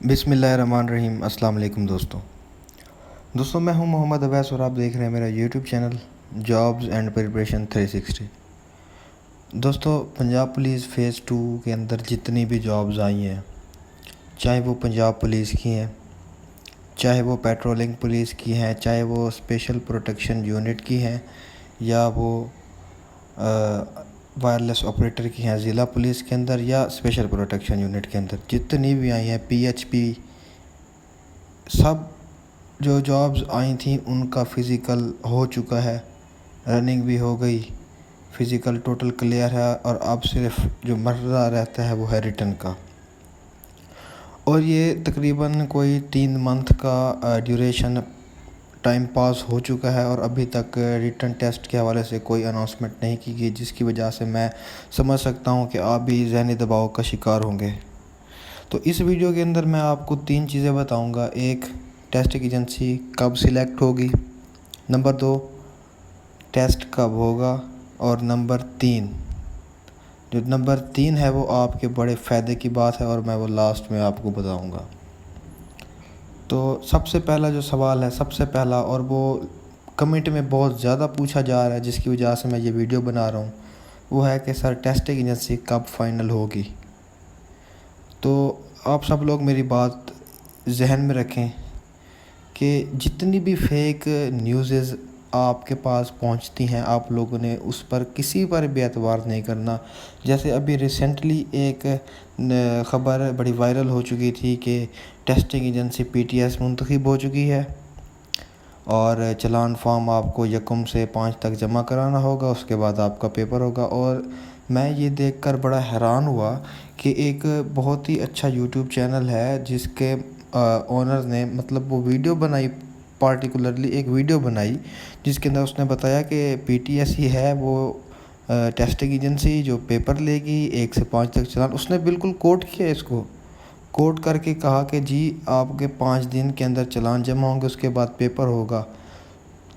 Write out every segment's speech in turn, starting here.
بسم اللہ الرحمن الرحیم۔ السلام علیکم دوستوں میں ہوں محمد عبیس اور آپ دیکھ رہے ہیں میرا YouTube channel jobs and preparation 360۔ دوستوں، پنجاب پولیس فیز 2 کے اندر جتنی بھی جابز آئی ہیں، چاہے وہ پنجاب پولیس کی ہیں، چاہے وہ پیٹرولنگ پولیس کی ہیں، چاہے وہ اسپیشل پروٹیکشن یونٹ کی ہیں، یا وہ وائرلیس آپریٹر کی ہیں ضلع پولیس کے اندر یا اسپیشل پروٹیکشن یونٹ کے اندر، جتنی بھی آئی ہیں PHP، سب جو جابز آئی تھیں ان کا فزیکل ہو چکا ہے، رننگ بھی ہو گئی، فزیکل ٹوٹل کلیئر ہے، اور اب صرف جو مرحلہ رہتا ہے وہ ہے ریٹن کا۔ اور یہ تقریباً کوئی 3 منتھ کا ڈیوریشن ٹائم پاس ہو چکا ہے، اور ابھی تک ریٹن ٹیسٹ کے حوالے سے کوئی اناؤنسمنٹ نہیں کی گئی، جس کی وجہ سے میں سمجھ سکتا ہوں کہ آپ بھی ذہنی دباؤ کا شکار ہوں گے۔ تو اس ویڈیو کے اندر میں آپ کو 3 چیزیں بتاؤں گا۔ ایک، ٹیسٹنگ ایجنسی کب سلیکٹ ہوگی، نمبر 2، ٹیسٹ کب ہوگا، اور نمبر 3 ہے وہ آپ کے بڑے فائدے کی بات ہے، اور میں وہ لاسٹ میں آپ کو بتاؤں گا۔ تو سب سے پہلا جو سوال ہے، اور وہ کمنٹ میں بہت زیادہ پوچھا جا رہا ہے، جس کی وجہ سے میں یہ ویڈیو بنا رہا ہوں، وہ ہے کہ سر ٹیسٹنگ ایجنسی کب فائنل ہوگی۔ تو آپ سب لوگ میری بات ذہن میں رکھیں کہ جتنی بھی فیک نیوزز آپ کے پاس پہنچتی ہیں، آپ لوگوں نے اس پر کسی پر بھی اعتبار نہیں کرنا۔ جیسے ابھی ریسنٹلی ایک خبر بڑی وائرل ہو چکی تھی کہ ٹیسٹنگ ایجنسی PTS منتخب ہو چکی ہے، اور چلان فارم آپ کو 1 سے 5 تک جمع کرانا ہوگا، اس کے بعد آپ کا پیپر ہوگا۔ اور میں یہ دیکھ کر بڑا حیران ہوا کہ ایک بہت ہی اچھا یوٹیوب چینل ہے جس کے اونر نے وہ ویڈیو بنائی، پارٹیکولرلی ایک ویڈیو بنائی جس کے اندر اس نے بتایا کہ PTS ہی ہے وہ ٹیسٹنگ ایجنسی جو پیپر لے گی 1 سے 5 تک چلان۔ اس نے بالکل کوٹ کیا، اس کو کوٹ کر کے کہا کہ جی آپ کے 5 دن کے اندر چلان جمع ہوں گے، اس کے بعد پیپر ہوگا۔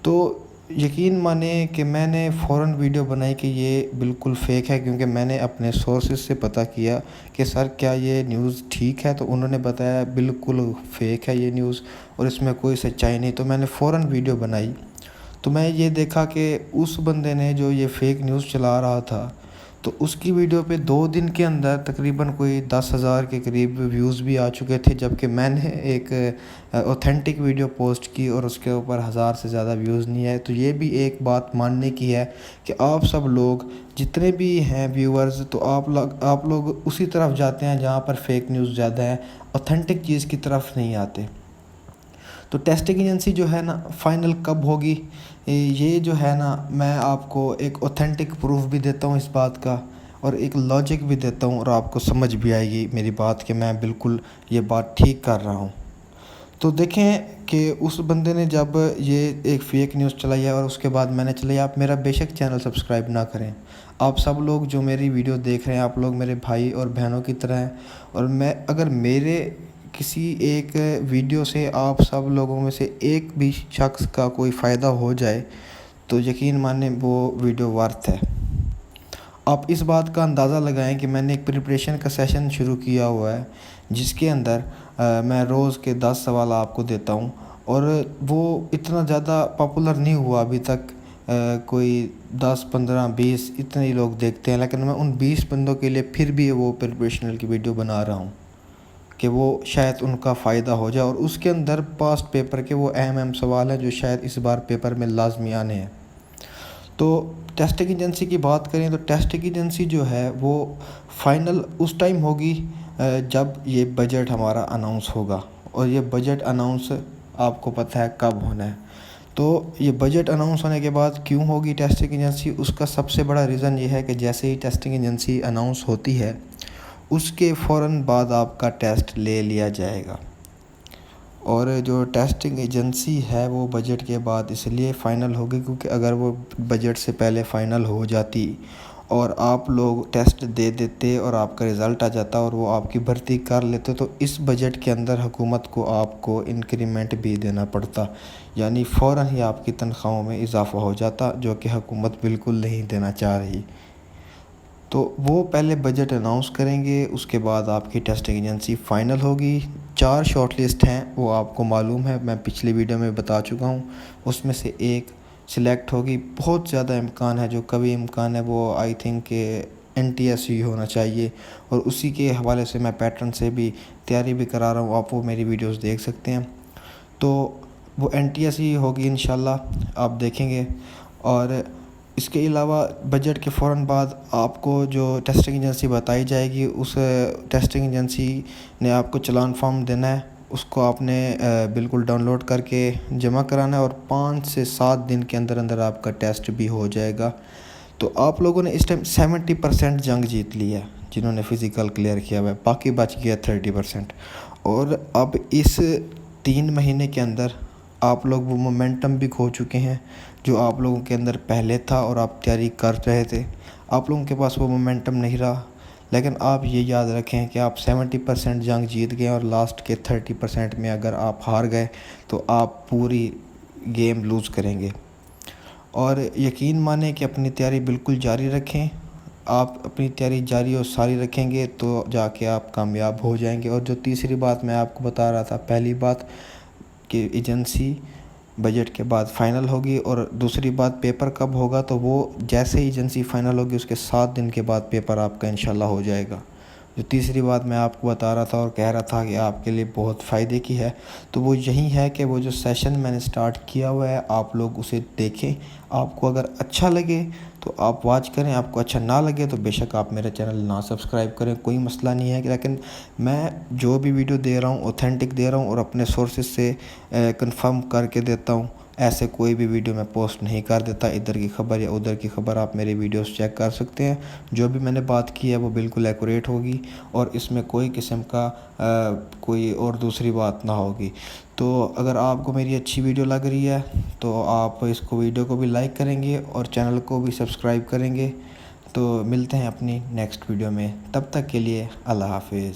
تو یقین مانیں کہ میں نے فوراً ویڈیو بنائی کہ یہ بالکل فیک ہے، کیونکہ میں نے اپنے سورسز سے پتہ کیا کہ سر کیا یہ نیوز ٹھیک ہے، تو انہوں نے بتایا بالکل فیک ہے یہ نیوز، اور اس میں کوئی سچائی نہیں۔ تو میں نے فوراً ویڈیو بنائی، تو میں یہ دیکھا کہ اس بندے نے جو یہ فیک نیوز چلا رہا تھا، تو اس کی ویڈیو پہ 2 دن کے اندر تقریباً کوئی 10,000 کے قریب ویوز بھی آ چکے تھے، جبکہ میں نے ایک اوتھینٹک ویڈیو پوسٹ کی اور اس کے اوپر 1000 سے زیادہ ویوز نہیں آئے۔ تو یہ بھی ایک بات ماننے کی ہے کہ آپ سب لوگ جتنے بھی ہیں ویورز، تو آپ لوگ اسی طرف جاتے ہیں جہاں پر فیک نیوز زیادہ ہے، اوتھینٹک چیز کی طرف نہیں آتے۔ تو ٹیسٹنگ ایجنسی جو ہے نا فائنل کب ہوگی، یہ جو ہے نا میں آپ کو ایک اوتھینٹک پروف بھی دیتا ہوں اس بات کا، اور ایک لاجک بھی دیتا ہوں، اور آپ کو سمجھ بھی آئے گی میری بات کہ میں بالکل یہ بات ٹھیک کر رہا ہوں۔ تو دیکھیں کہ اس بندے نے جب یہ ایک فیک نیوز چلائی ہے، اور اس کے بعد میں نے چلائی، آپ میرا بے شک چینل سبسکرائب نہ کریں۔ آپ سب لوگ جو میری ویڈیو دیکھ رہے ہیں، آپ لوگ میرے بھائی اور بہنوں کی طرح ہیں، اور اگر میرے کسی ایک ویڈیو سے آپ سب لوگوں میں سے ایک بھی شخص کا کوئی فائدہ ہو جائے، تو یقین مانیں وہ ویڈیو ورتھ ہے۔ آپ اس بات کا اندازہ لگائیں کہ میں نے ایک پریپریشن کا سیشن شروع کیا ہوا ہے، جس کے اندر میں روز کے 10 سوال آپ کو دیتا ہوں، اور وہ اتنا زیادہ پاپولر نہیں ہوا ابھی تک، کوئی 10 15 20 اتنے ہی لوگ دیکھتے ہیں، لیکن میں ان 20 بندوں کے لیے پھر بھی وہ پریپریشنل کی ویڈیو بنا رہا ہوں کہ وہ شاید ان کا فائدہ ہو جائے، اور اس کے اندر پاسٹ پیپر کے وہ اہم سوال ہیں جو شاید اس بار پیپر میں لازمی آنے ہیں۔ تو ٹیسٹنگ ایجنسی کی بات کریں تو ٹیسٹنگ ایجنسی جو ہے وہ فائنل اس ٹائم ہوگی جب یہ بجٹ ہمارا اناؤنس ہوگا، اور یہ بجٹ اناؤنس آپ کو پتہ ہے کب ہونا ہے۔ تو یہ بجٹ اناؤنس ہونے کے بعد کیوں ہوگی ٹیسٹنگ ایجنسی، اس کا سب سے بڑا ریزن یہ ہے کہ جیسے ہی ٹیسٹنگ ایجنسی اناؤنس ہوتی ہے، اس کے فوراً بعد آپ کا ٹیسٹ لے لیا جائے گا۔ اور جو ٹیسٹنگ ایجنسی ہے وہ بجٹ کے بعد اس لیے فائنل ہوگی کیونکہ اگر وہ بجٹ سے پہلے فائنل ہو جاتی اور آپ لوگ ٹیسٹ دے دیتے اور آپ کا رزلٹ آ جاتا اور وہ آپ کی بھرتی کر لیتے، تو اس بجٹ کے اندر حکومت کو آپ کو انکریمنٹ بھی دینا پڑتا، یعنی فوراً ہی آپ کی تنخواہوں میں اضافہ ہو جاتا، جو کہ حکومت بالکل نہیں دینا چاہ رہی۔ تو وہ پہلے بجٹ اناؤنس کریں گے، اس کے بعد آپ کی ٹیسٹنگ ایجنسی فائنل ہوگی، 4 شارٹ لسٹ ہیں وہ آپ کو معلوم ہے، میں پچھلی ویڈیو میں بتا چکا ہوں، اس میں سے ایک سلیکٹ ہوگی۔ بہت زیادہ امکان ہے، جو کبھی امکان ہے وہ آئی تھنک کہ NTS ہی ہونا چاہیے، اور اسی کے حوالے سے میں پیٹرن سے بھی تیاری بھی کرا رہا ہوں، آپ وہ میری ویڈیوز دیکھ سکتے ہیں۔ تو وہ NTS ہی ہوگی انشاءاللہ، آپ دیکھیں گے۔ اور اس کے علاوہ بجٹ کے فوراً بعد آپ کو جو ٹیسٹنگ ایجنسی بتائی جائے گی، اس ٹیسٹنگ ایجنسی نے آپ کو چلان فارم دینا ہے، اس کو آپ نے بالکل ڈاؤن لوڈ کر کے جمع کرانا ہے، اور 5 سے 7 دن کے اندر اندر آپ کا ٹیسٹ بھی ہو جائے گا۔ تو آپ لوگوں نے اس ٹائم 70% جنگ جیت لی ہے، جنہوں نے فزیکل کلیئر کیا ہوا ہے، باقی بچ گیا 30%۔ اور اب اس 3 مہینے کے اندر آپ لوگ وہ مومنٹم بھی کھو چکے ہیں جو آپ لوگوں کے اندر پہلے تھا، اور آپ تیاری کر رہے تھے، آپ لوگوں کے پاس وہ مومنٹم نہیں رہا۔ لیکن آپ یہ یاد رکھیں کہ آپ 70% جنگ جیت گئے، اور لاسٹ کے 30% میں اگر آپ ہار گئے تو آپ پوری گیم لوز کریں گے۔ اور یقین مانیں کہ اپنی تیاری بالکل جاری رکھیں، آپ اپنی تیاری جاری اور ساری رکھیں گے تو جا کے آپ کامیاب ہو جائیں گے۔ اور جو تیسری بات میں آپ کو بتا رہا تھا، پہلی بات کہ ایجنسی بجٹ کے بعد فائنل ہوگی، اور دوسری بات پیپر کب ہوگا، تو وہ جیسے ہی ایجنسی فائنل ہوگی اس کے 7 دن کے بعد پیپر آپ کا انشاءاللہ ہو جائے گا۔ جو تیسری بات میں آپ کو بتا رہا تھا اور کہہ رہا تھا کہ آپ کے لیے بہت فائدے کی ہے، تو وہ یہی ہے کہ وہ جو سیشن میں نے سٹارٹ کیا ہوا ہے آپ لوگ اسے دیکھیں، آپ کو اگر اچھا لگے تو آپ واچ کریں، آپ کو اچھا نہ لگے تو بے شک آپ میرا چینل نہ سبسکرائب کریں، کوئی مسئلہ نہیں ہے۔ لیکن میں جو بھی ویڈیو دے رہا ہوں اوتھینٹک دے رہا ہوں، اور اپنے سورسز سے کنفرم کر کے دیتا ہوں، ایسے کوئی بھی ویڈیو میں پوسٹ نہیں کر دیتا، ادھر کی خبر یا ادھر کی خبر۔ آپ میری ویڈیوز چیک کر سکتے ہیں، جو بھی میں نے بات کی ہے وہ بالکل ایکوریٹ ہوگی، اور اس میں کوئی قسم کا کوئی اور دوسری بات نہ ہوگی۔ تو اگر آپ کو میری اچھی ویڈیو لگ رہی ہے تو آپ اس کو ویڈیو کو بھی لائک کریں گے اور چینل کو بھی سبسکرائب کریں گے۔ تو ملتے ہیں اپنی نیکسٹ ویڈیو میں، تب تک کے لیے اللہ حافظ۔